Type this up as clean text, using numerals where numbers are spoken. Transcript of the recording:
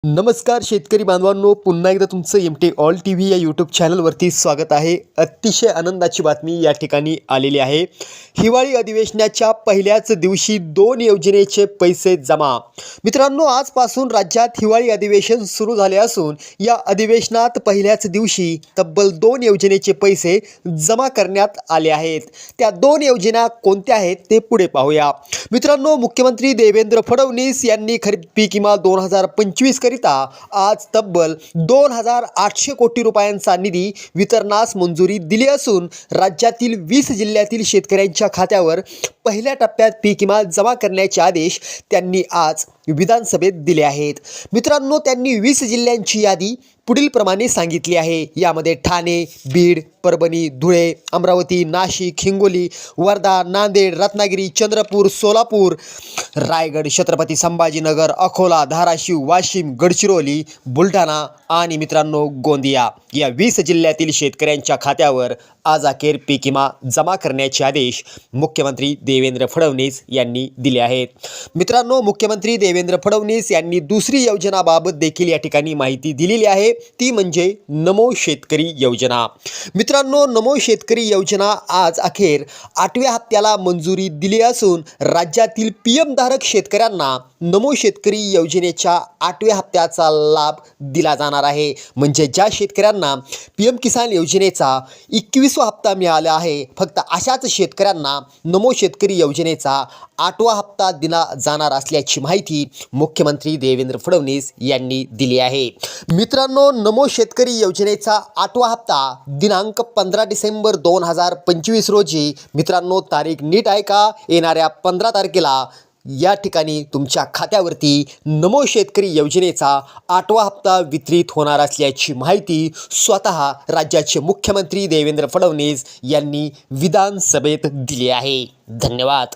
नमस्कार शेतकरी बांधवांनो, पुन्हा एकदा तुमचं एमटी ऑल टी व्ही या यूट्यूब चॅनलवरती स्वागत आहे। अतिशय आनंदाची बातमी या ठिकाणी आलेली आहे। हिवाळी अधिवेशनाच्या पहिल्याच दिवशी 2 योजनेचे पैसे जमा। मित्रांनो, आजपासून राज्यात हिवाळी अधिवेशन सुरू झाले असून या अधिवेशनात पहिल्याच दिवशी तब्बल 2 योजनेचे पैसे जमा करण्यात आले आहेत। त्या 2 योजना कोणत्या आहेत ते पुढे पाहूया। मित्रांनो, मुख्यमंत्री देवेंद्र फडणवीस यांनी खरीप पीक विमा 2025 करिता आज तब्बल 2800 कोटी रुपयांचा निधी वितरणास मंजुरी दिली असून राज्यातील 20 जिल्ह्यातील शेतकऱ्यांच्या खात्यावर पहिल्या टप्प्यात पीक विमा जमा करण्याचे आदेश त्यांनी आज विधानसभेत दिले आहेत। मित्रांनो, त्यांनी 20 जिल्ह्यांची यादी पुढील प्रमाणे सांगितली आहे। यामध्ये ठाणे, बीड, परभणी, धुळे, अमरावती, नाशिक, हिंगोली, वर्धा, नांदेड, रत्नागिरी, चंद्रपूर, सोलापूर, रायगड, छत्रपती संभाजीनगर, अकोला, धाराशिव, वाशिम, गडचिरोली, बुलढाणा आणि मित्रांनो गोंदिया या 20 जिल्ह्यातील शेतकऱ्यांच्या खात्यावर आज अखेर पीक विमा जमा करण्याचे आदेश मुख्यमंत्री देवेंद्र फडणवीस यांनी दिले आहेत। मित्रांनो, मुख्यमंत्री देवेंद्र फडणवीस यांनी दुसरी योजनाबाबत देखील या ठिकाणी माहिती दिलेली आहे, ती म्हणजे नमो शेतकरी योजना। मित्रांनो, नमो शेतकरी योजना आज अखेर 8व्या हप्त्याला मंजुरी दिली असून राज्यातील पीएम धारक शेतकऱ्यांना नमो शेतकरी योजनेच्या 8व्या हप्त्याचा लाभ दिला जाणार आहे। म्हणजे ज्या शेतकऱ्यांना पीएम किसान योजनेचा 21वा हप्ता मिळाला आहे, फक्त अशाच शेतकऱ्यांना नमो शेतकरी योजनेचा 8वा हप्ता दिला जाणार असल्याची माहिती मुख्यमंत्री देवेंद्र फडणवीस यांनी दिली आहे। मित्रांनो, नमो शेतकरी योजनेचा 8वा हप्ता दिनांक 15 डिसेंबर 2025 रोजी, मित्रांनो तारीख नीट आहे का, येणाऱ्या 15 तारखेला या ठिकाणी तुमच्या खात्यावरती नमो शेतकरी योजनेचा 8वा हप्ता वितरित होणार असल्याची माहिती स्वतः राज्याचे मुख्यमंत्री देवेंद्र फडणवीस यांनी विधानसभेत दिली आहे। धन्यवाद।